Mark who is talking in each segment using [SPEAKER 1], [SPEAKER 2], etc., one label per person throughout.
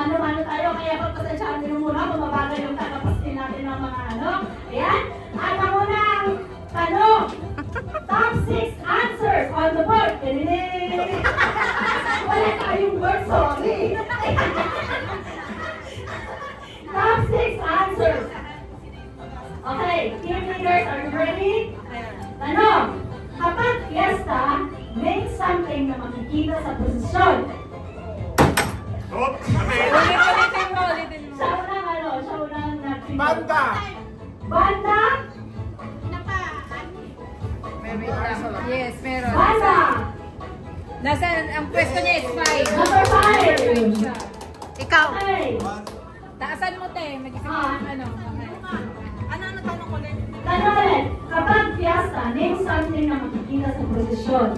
[SPEAKER 1] Mano-mano tayo, kaya pagpasensyahan nyo muna, bumabagay yung tagapastin natin ng mga ano. Ayan. At ang unang tanong, top 6 answers on the board. Wala tayong word, sorry. Top 6 answers. Okay, team leaders, are you ready? Tanong, kapag fiesta, name something na makikita sa posisyon.
[SPEAKER 2] Ulitin mo.
[SPEAKER 1] Siya unang ano, siya unang nag-trigger.
[SPEAKER 3] Banda!
[SPEAKER 1] Banda?
[SPEAKER 2] Yes, meron.
[SPEAKER 1] Banda!
[SPEAKER 2] Nasa, ang pwesto niya is 5.
[SPEAKER 1] Number 5.
[SPEAKER 4] Ikaw.
[SPEAKER 1] Okay.
[SPEAKER 2] Taasan mo, te. Mag-isip ka ng ano.
[SPEAKER 5] Ano tanong ko ulit?
[SPEAKER 1] Tanong ulit, kapag fiesta, name something na makikita sa posisyon.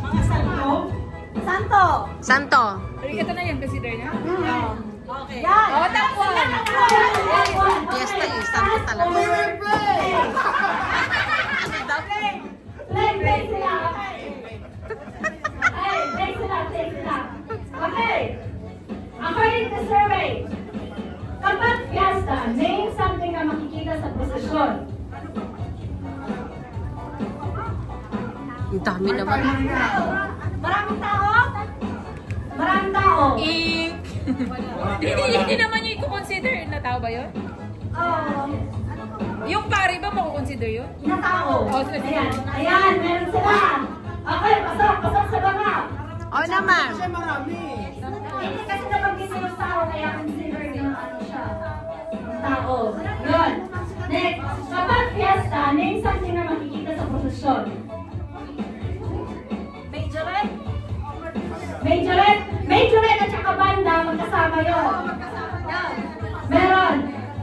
[SPEAKER 5] Mga santo? Santo!
[SPEAKER 4] Santo.
[SPEAKER 2] Ito na yung consider niya?
[SPEAKER 5] Okay.
[SPEAKER 1] Yan!
[SPEAKER 2] Oh, top 1.
[SPEAKER 4] Fiesta eh, santo talaga.
[SPEAKER 1] Play sila! Okay, play sila. Okay. According to survey, kapag fiesta, name something na makikita sa posisyon.
[SPEAKER 4] Ang dami naman.
[SPEAKER 1] Maraming tao? Maraming tao.
[SPEAKER 2] Hindi naman yung i-consider na tao ba yun? Yung pari ba mako-consider yun?
[SPEAKER 1] Na tao.
[SPEAKER 2] Oh, sige.
[SPEAKER 1] Ayan, meron sila. Okay, pasok sa banga.
[SPEAKER 4] Oo naman.
[SPEAKER 3] Kasi marami.
[SPEAKER 1] Hindi kasi nabanggit yung tao, kaya consider yung ano siya. Yung tao. Yun. Next, kapag fiesta, name something na makikita sa posisyon. Majorette at saka banda, magkasama yun. Meron.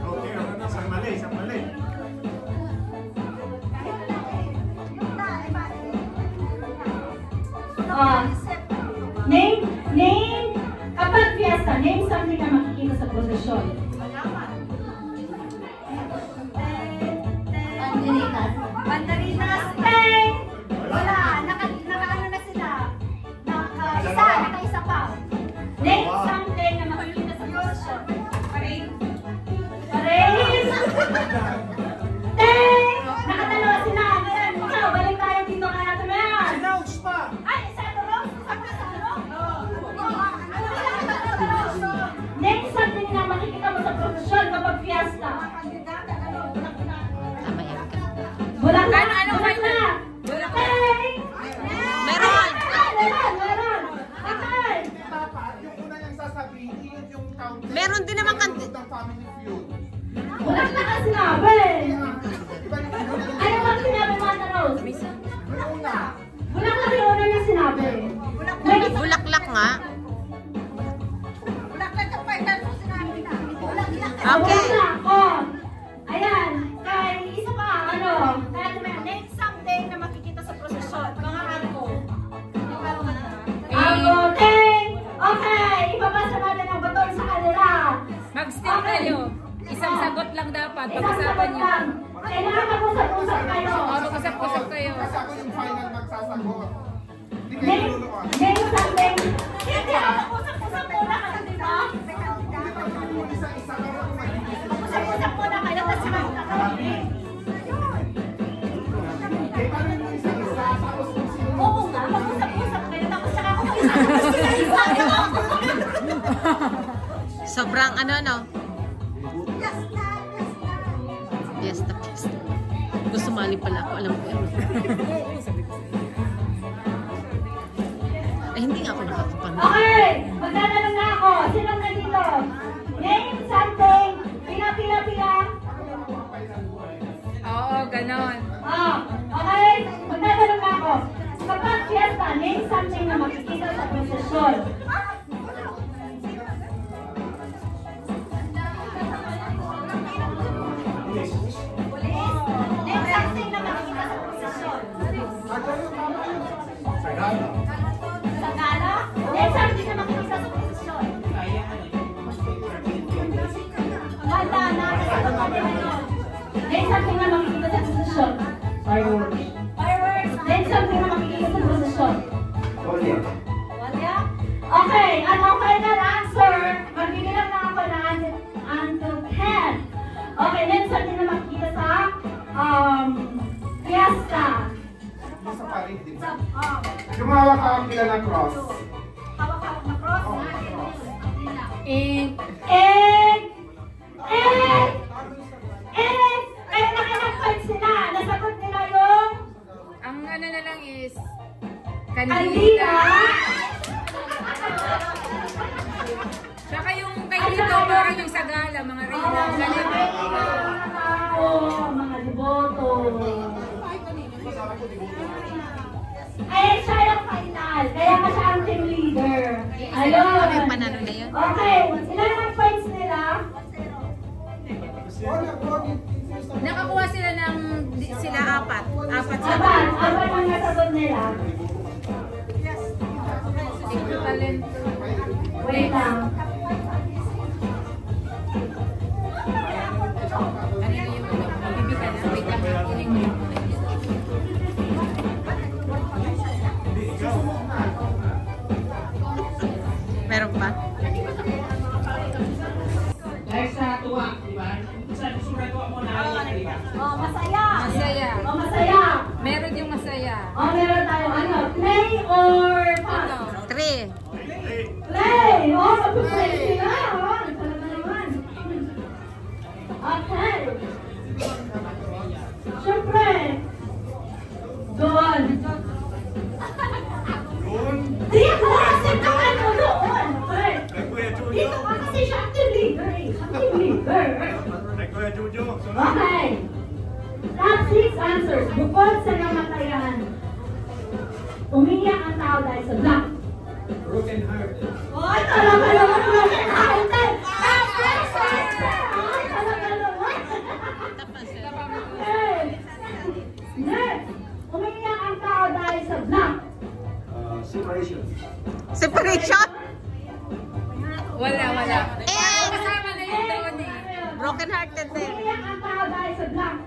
[SPEAKER 3] Okay, isang mali.
[SPEAKER 1] Name, kapag fiesta, name something na makikita sa posisyon.
[SPEAKER 5] Banderitas. Hey! Wala. Naka-ano na sila. Naka-isa pa.
[SPEAKER 1] Name something na makikita sa posisyon.
[SPEAKER 5] Parade.
[SPEAKER 1] Parade! Dang! Nakatalawa sila. Ngayon, ikaw, balik tayo dito kaya ito na yan.
[SPEAKER 3] Announce pa!
[SPEAKER 5] Ay, isa ito ro?
[SPEAKER 1] Name something na makikita mo sa posisyon kapag fiesta.
[SPEAKER 4] Tama yan.
[SPEAKER 1] Bulaklak!
[SPEAKER 2] Ano
[SPEAKER 1] Bulaklak! Hey!
[SPEAKER 4] Meron!
[SPEAKER 1] Meron! Okay!
[SPEAKER 3] Papa, yung una niyang sasabihin, yun yung counter.
[SPEAKER 4] Meron din naman kan...
[SPEAKER 3] ng Family Feud.
[SPEAKER 1] Bulaklak ang sinabi!
[SPEAKER 3] Iba yung
[SPEAKER 1] Ano bang sinabi, Mata Rose?
[SPEAKER 3] Yung una.
[SPEAKER 1] Bulaklak yung una niya sinabi.
[SPEAKER 4] Bulaklak nga.
[SPEAKER 5] Bulaklak ang final mo sinabi na. Bulaklak.
[SPEAKER 4] Okay.
[SPEAKER 1] Bulaklak! Oh! Ayan! Kay isa pa, ano?
[SPEAKER 5] Kaya naman, name something na makikita sa prosesyon. Mga arko.
[SPEAKER 1] Okay! Okay! Ipapasa natin ang baton sa kanila.
[SPEAKER 2] Mag-steal kayo. Isang sagot lang dapat.
[SPEAKER 1] Isang
[SPEAKER 2] Pag-usapan
[SPEAKER 1] sagot
[SPEAKER 2] niyo.
[SPEAKER 1] lang. Kailangan mag-usap-usap kayo.
[SPEAKER 2] Mag-usap-usap kayo.
[SPEAKER 3] Kasi ako yung final magsasagot. Hindi kayo
[SPEAKER 1] Name,
[SPEAKER 3] luluan.
[SPEAKER 1] name something.
[SPEAKER 5] Hindi ako usap-usap muna kasi, di ba?
[SPEAKER 3] Isa-isa lang ako mag-isip.
[SPEAKER 5] Usap-usap muna kayo kasi magkakaroon.
[SPEAKER 3] Kaya paano yung isa-isa? Tapos kung sino
[SPEAKER 5] Oo nga, mag-usap-usap kayo. Tapos saka ako mag-isa.
[SPEAKER 4] Sobrang ano, no?
[SPEAKER 5] Yes na.
[SPEAKER 4] Fiesta. Gusto mali pala ako. Alam ko yun. Ay, hindi nga ako nakakapanood.
[SPEAKER 1] Okay! Magtatanong na ako. Sinong nandito? Name something. Pila.
[SPEAKER 2] Oo, ganon.
[SPEAKER 1] Okay? Magtatanong na ako. Kapag fiesta, name something na makikita sa prosesyon.
[SPEAKER 5] Name something na makikita sa prosesyon.
[SPEAKER 1] Sagana? Name something na makikita sa prosesyon. Bandana. Name something na makikita sa prosesyon.
[SPEAKER 3] Fireworks.
[SPEAKER 1] Fireworks. Name something na makikita sa prosesyon.
[SPEAKER 3] Olya.
[SPEAKER 1] Okay, and ang final answer
[SPEAKER 3] Lumawak ka ng cross.
[SPEAKER 5] Hawak-hawak na cross.
[SPEAKER 3] Oh, cross.
[SPEAKER 2] Ink.
[SPEAKER 1] And, kaya nakinag-points nila. Nasagot nila yung
[SPEAKER 2] Ang ano na lang is
[SPEAKER 1] Andina.
[SPEAKER 2] kandila. Tsaka yung kay dito, parang yung sagala, mga reyna. Galing.
[SPEAKER 1] Mga deboto. Ay, siya yung final. Kaya nga siya ang team leader. Ayun.
[SPEAKER 4] Ano yung panalo na yun?
[SPEAKER 1] Okay, ilan ang points nila?
[SPEAKER 2] Nakakuha sila ng, sila apat. Apat sa
[SPEAKER 1] Apat ang nasagot nila.
[SPEAKER 2] equivalent.
[SPEAKER 1] Wait lang.
[SPEAKER 2] Ano na yung bibig ka na? Wait lang, kunin mo.
[SPEAKER 4] Meron pa?
[SPEAKER 6] Dahil sa tuwa, di ba? Sa susurat ko mo na
[SPEAKER 5] Oh, masaya.
[SPEAKER 2] Masaya.
[SPEAKER 1] O, masaya.
[SPEAKER 2] Meron yung masaya.
[SPEAKER 1] O, meron tayo. Ano? Play or pass?
[SPEAKER 2] Ano?
[SPEAKER 4] 3.
[SPEAKER 1] Play! O, mag-play sila. O, talaga naman. Okay. Siyempre. Doon. Di ako kasi ano doon. Okay. Dito ka kasi siya ang team leader. Ang team leader. Okay. Top 6 answers. Bukod sa namatayan, umiyak ang tao dahil sa black.
[SPEAKER 6] broken heart.
[SPEAKER 1] Ay, talaga naman broken hearted! Top 6 answers! Ay, talaga naman. Okay. Next. Umiyak ang tao dahil sa black.
[SPEAKER 6] Separation.
[SPEAKER 4] Separation?
[SPEAKER 2] Wala, wala.
[SPEAKER 4] Eh!
[SPEAKER 2] Kasama na yun doon eh.
[SPEAKER 4] Broken hearted din.
[SPEAKER 1] Umiyak ang tao dahil sa black.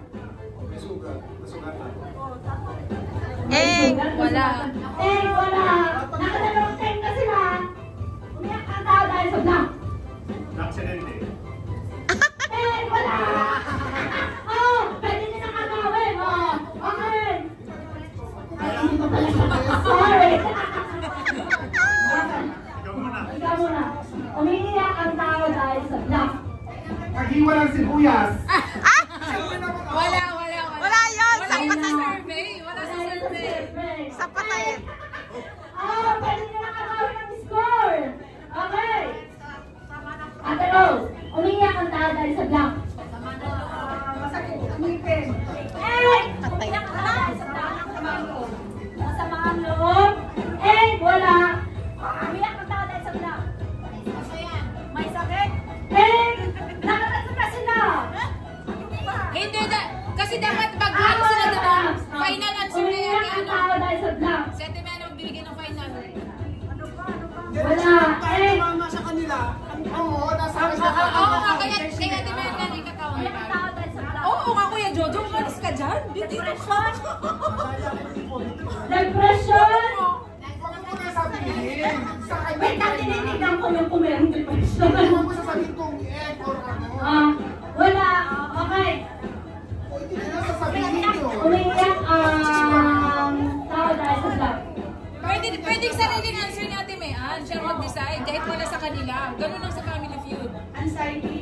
[SPEAKER 4] Eh!
[SPEAKER 2] Wala.
[SPEAKER 1] Eh, wala. Nakadalawang time na sila. Umiyak ang tao dahil sa black. Eh, wala. Oh, pwede nyo nang agawin. Oh, okay. Ay, hindi ko pala siya. Sorry. Ikaw muna. Umiiyak ang tao dahil sa black.
[SPEAKER 3] Naghiwa ng sibuyas.
[SPEAKER 2] Wala, wala, wala.
[SPEAKER 4] Wala yun!
[SPEAKER 2] Wala
[SPEAKER 4] Sapat
[SPEAKER 2] yung
[SPEAKER 4] na.
[SPEAKER 2] survey. Wala sa survey.
[SPEAKER 4] Sapat na yun.
[SPEAKER 1] Oh, pwede nyo nang agawin ang score. Okay. Ate Rose, umiiyak ang tao dahil sa black.
[SPEAKER 5] Masakit. Ngipin.
[SPEAKER 1] Eh,
[SPEAKER 4] Patay.
[SPEAKER 5] Umiyak ka dahil sa daan ng trabaho.
[SPEAKER 1] masama ang loob. Eh, wala.
[SPEAKER 5] Umiyak ka dahil sa black. May sakit.
[SPEAKER 1] Eh, nakarating na sila.
[SPEAKER 2] Hindi na. Kasi dapat pag ano sila diba? Final answer na yan.
[SPEAKER 1] Umiiyak ang tao dahil sa black.
[SPEAKER 2] Si Ate Mena magbibigay ng final.
[SPEAKER 1] Wala. Eh,
[SPEAKER 3] Nasa kanila. Oo, nasa
[SPEAKER 2] Oo nga, kaya Ate Mena ikakaw.
[SPEAKER 5] Umiyak ka dahil sa black.
[SPEAKER 2] Oo nga, Kuya Jojo. Umalis ka dyan.
[SPEAKER 5] Depression.
[SPEAKER 1] depression.
[SPEAKER 3] Huwag mo na sabihin. Sa kanya.
[SPEAKER 1] Wait, tinitignan ko yung kung merong depression.
[SPEAKER 3] Huwag mo sasabihin kung egg or ano.
[SPEAKER 1] Wala. Okay.
[SPEAKER 3] O, hindi na sasabihin yun.
[SPEAKER 1] Umiiyak ang tao dahil sa black.
[SPEAKER 2] Pwedeng sariling answer ni Ate Mayan. Siya mag-decide kahit wala sa kanila. Ganun lang sa Family Feud.
[SPEAKER 1] Anxiety.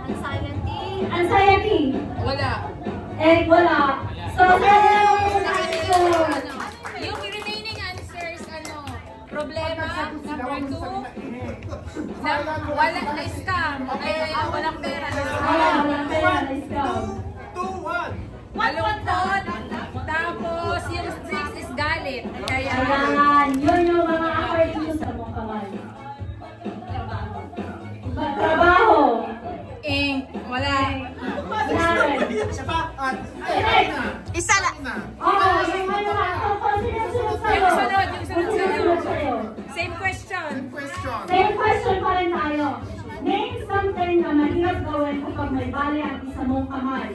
[SPEAKER 5] Anxiety.
[SPEAKER 1] Anxiety.
[SPEAKER 2] Wala.
[SPEAKER 1] Eh, wala. So, pwede na ako
[SPEAKER 2] Sa
[SPEAKER 1] sa
[SPEAKER 2] kanila
[SPEAKER 1] answer.
[SPEAKER 2] yung ano. Yung remaining answers, ano, problema, number 2, wala na scam, ay walang pera.
[SPEAKER 1] Walang pera na scam.
[SPEAKER 2] Malungkot, tapos yung 6 is galit. Kaya,
[SPEAKER 1] Ayan, yun yung mga according sa mong kamay. Trabaho.
[SPEAKER 2] wala.
[SPEAKER 1] Wala rin. Correct.
[SPEAKER 4] Isa lang.
[SPEAKER 1] Oo, yung ano nga. Kung sino-sunod sa'yo.
[SPEAKER 2] Yung sunod, yung sunod
[SPEAKER 1] Kung sino-sunod
[SPEAKER 2] sa'yo.
[SPEAKER 1] sa'yo.
[SPEAKER 2] Same question.
[SPEAKER 3] Question.
[SPEAKER 1] Same question pa rin tayo. Name something na mahirap gawin kapag may bali ang isa mong kamay.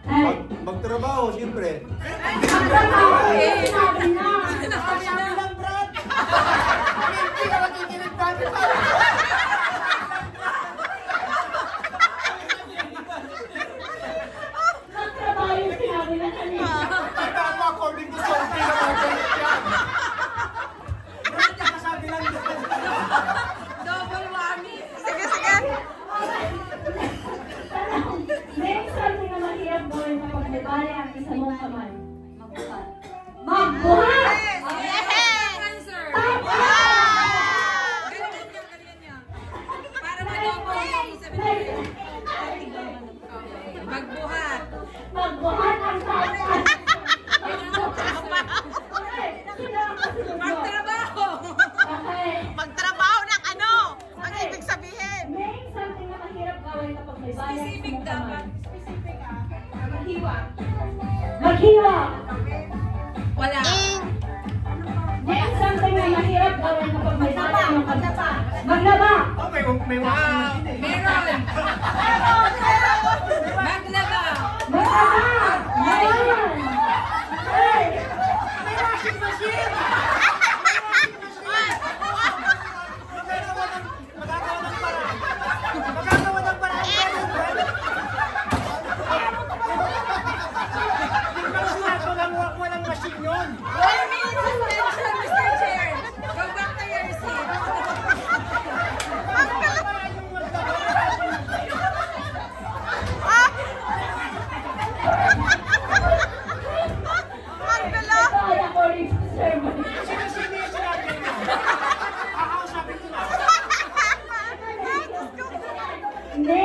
[SPEAKER 1] Eh,
[SPEAKER 7] Magtrabaho, siyempre.
[SPEAKER 1] ang trabaho eh, sinabi na.
[SPEAKER 3] Hindi ka nakikinig dati pa.
[SPEAKER 1] Ang trabaho yung sinabi na kanina.
[SPEAKER 3] Tama, according to Sophie naman.
[SPEAKER 1] ng kanta. Maglaba.
[SPEAKER 3] Oh, may washing machine eh.
[SPEAKER 2] Meron. Maglaba.
[SPEAKER 1] Maglaba. Ngayon. Hey.
[SPEAKER 3] Walang machine yun.
[SPEAKER 2] 1 minute suspension, Mr. Chair. Go back to your seat.
[SPEAKER 1] Kaya ko rin sa sermon. Hindi.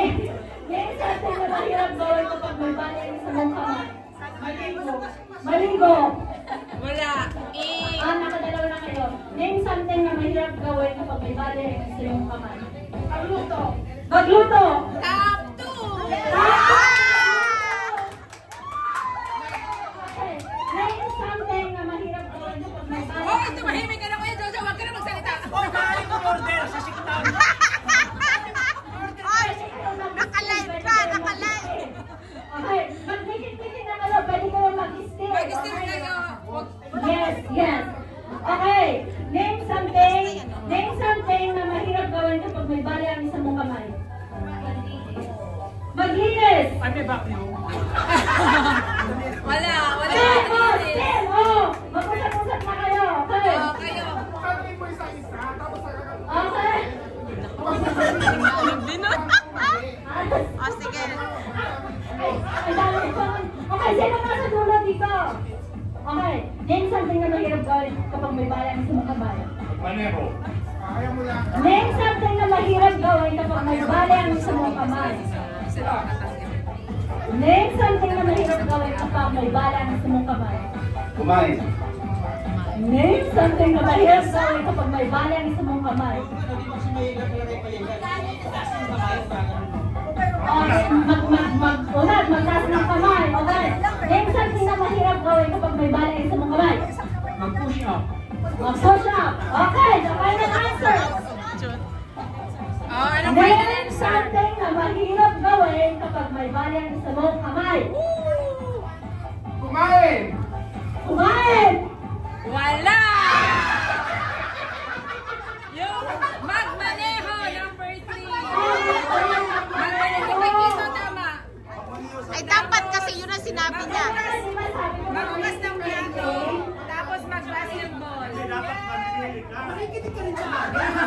[SPEAKER 1] Minsan na mahirap gawin kapag may bali sa mong kamay. Malinggo.
[SPEAKER 2] Wala.
[SPEAKER 1] Nakadalawa na kayo. Name something na mahirap gawin kapag may bali sa iyong kamay. Magluto. Magluto.
[SPEAKER 2] Top 2.
[SPEAKER 1] Okay. Name something na mahirap gawin kapag may bali.
[SPEAKER 2] Oh, tumahimik ka na kuya Jojo. Huwag ka na magsalita.
[SPEAKER 1] Nakalive ka, nakalive. Okay, magdikit-dikit na kayo. Pwede kayo mag-steal.
[SPEAKER 2] Mag-steal kayo.
[SPEAKER 1] Yes, yes. Okay, name something na mahirap gawin kapag may bali ang isang mong kamay. Maglinis.
[SPEAKER 6] Ay, may vacuum.
[SPEAKER 2] Wala.
[SPEAKER 1] Steal, mag-usap-usap na kayo. Okay.
[SPEAKER 2] Oh, kayo.
[SPEAKER 3] Sabi mo isa-isa, tapos
[SPEAKER 1] Okay.
[SPEAKER 4] Oh, sige.
[SPEAKER 1] Ay, dami ko. Okay, sino na sa dulo dito? Okay, name something na mahirap gawin kapag may bali ang isang mong kamay.
[SPEAKER 6] Maneho.
[SPEAKER 3] kaya mo lang.
[SPEAKER 1] Name something na mahirap gawin kapag may bali ang isang mong kamay. Name something na mahirap gawin kapag may bali ang isang mong kamay.
[SPEAKER 7] Kumain.
[SPEAKER 1] Name something na mahirap gawin kapag may bali ang isang mong kamay. Magtaas ng kamay. Okay. Name something na mahirap gawin kapag may bali ang isang mong kamay.
[SPEAKER 6] Mag-push up.
[SPEAKER 1] Mag-push up. Okay, the final answer.
[SPEAKER 2] Oh, anong final
[SPEAKER 1] Name
[SPEAKER 2] answer?
[SPEAKER 1] something na mahirap gawin kapag may bali ang isang mong kamay.
[SPEAKER 3] Kumain!
[SPEAKER 1] Kumain!
[SPEAKER 2] Wala! Yung magmaneho, number 3. Magmaneho, kay Kiso, tama.
[SPEAKER 4] Ay, dapat kasi yun ang sinabi niya.
[SPEAKER 2] Maghugas ng plato, tapos mag-basketball.
[SPEAKER 3] Nakikinig ka rin sa akin.